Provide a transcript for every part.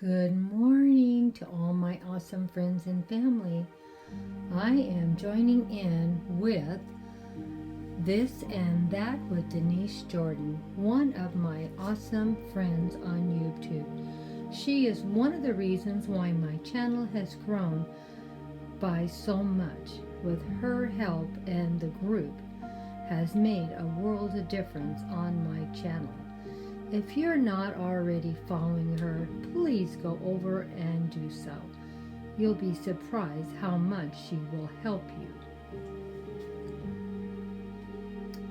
Good morning to all my awesome friends and family. I am joining in with This and That with Denise Jordan, one of my awesome friends on YouTube. She is one of the reasons why my channel has grown by so much. With her help, and the group has made a world of difference on my channel. If you're not already following her, please go over and do so. You'll be surprised how much she will help you.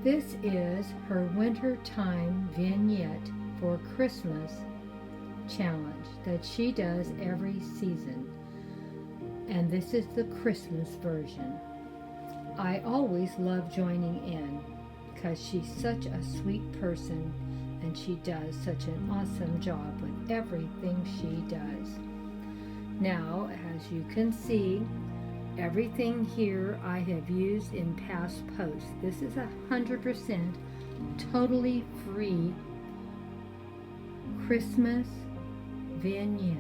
This is her wintertime vignette for Christmas challenge that she does every season. And this is the Christmas version. I always love joining in because she's such a sweet person and she does such an awesome job with everything she does. Now, as you can see, everything here I have used in past posts. This is 100% totally free Christmas vignette.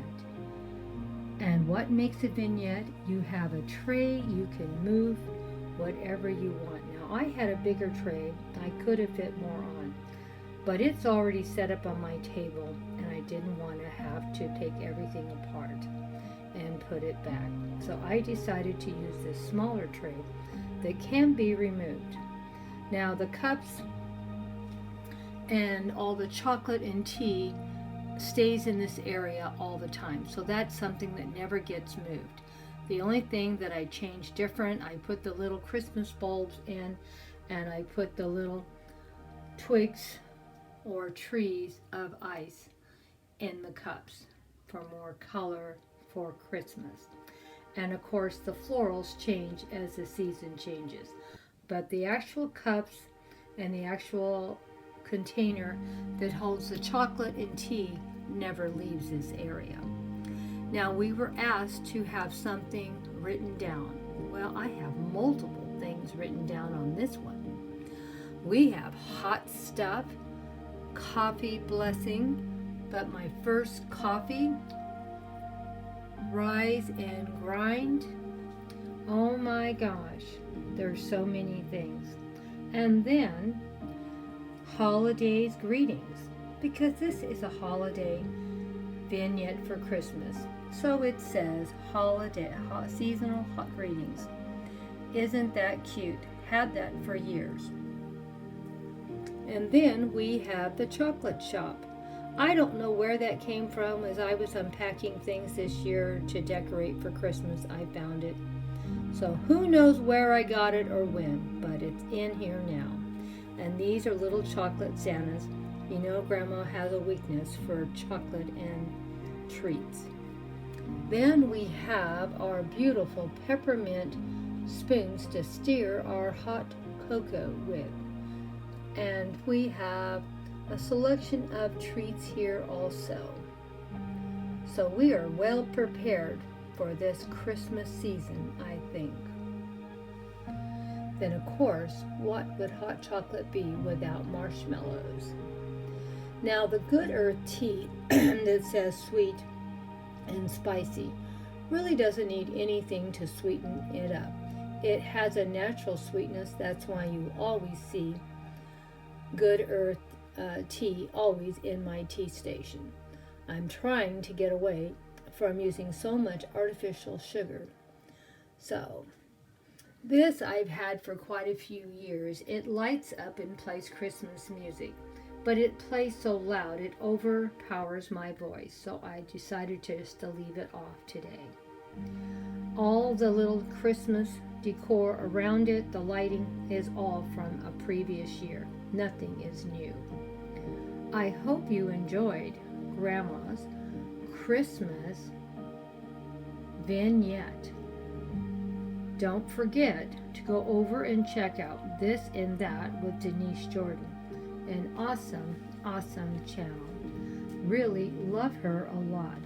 And what makes a vignette? You have a tray, you can move whatever you want. Now, I had a bigger tray. I could have fit more on. But it's already set up on my table, and I didn't want to have to take everything apart and put it back. So I decided to use this smaller tray that can be removed. Now the cups and all the chocolate and tea stays in this area all the time. So that's something that never gets moved. The only thing that I changed different, I put the little Christmas bulbs in, and I put the little twigs or trees of ice in the cups for more color for Christmas. And of course the florals change as the season changes, but the actual cups and the actual container that holds the chocolate and tea never leaves this area. Now, we were asked to have something written down. Well, I have multiple things written down on this one. We have hot stuff, coffee blessing, but my first coffee, rise and grind. Oh my gosh, there's so many things. And then holidays greetings, because this is a holiday vignette for Christmas. So it says seasonal greetings. Isn't that cute? Had that for years. And then we have the chocolate shop. I don't know where that came from. As I was unpacking things this year to decorate for Christmas, I found it. So who knows where I got it or when, but it's in here now. And these are little chocolate Santas. You know, Grandma has a weakness for chocolate and treats. Then we have our beautiful peppermint spoons to stir our hot cocoa with. And we have a selection of treats here also. So we are well prepared for this Christmas season, I think. Then of course, what would hot chocolate be without marshmallows? Now the Good Earth tea that says sweet and spicy really doesn't need anything to sweeten it up. It has a natural sweetness. That's why you always see Good Earth tea always in my tea station. I'm trying to get away from using so much artificial sugar. So this I've had for quite a few years. It lights up and plays Christmas music, but it plays so loud it overpowers my voice, so I decided just to leave it off today. All the little Christmas decor around it, the lighting, is all from a previous year. Nothing is new. I hope you enjoyed Grandma's Christmas vignette. Don't forget to go over and check out This and That with Denise Jordan. An awesome, awesome channel. Really love her a lot.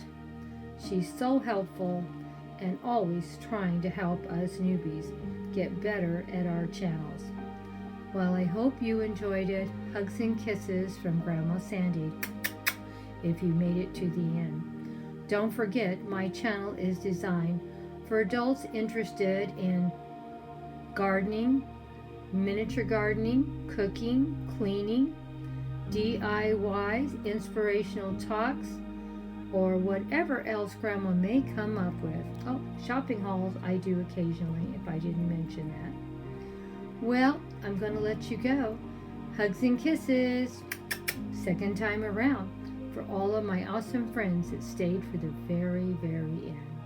She's so helpful and always trying to help us newbies get better at our channels. Well, I hope you enjoyed it. Hugs and kisses from Grandma Sandy, if you made it to the end. Don't forget, my channel is designed for adults interested in gardening, miniature gardening, cooking, cleaning, DIYs, inspirational talks, or whatever else Grandma may come up with. Oh, shopping hauls I do occasionally, if I didn't mention that. Well, I'm going to let you go. Hugs and kisses. Second time around for all of my awesome friends that stayed for the very, very end.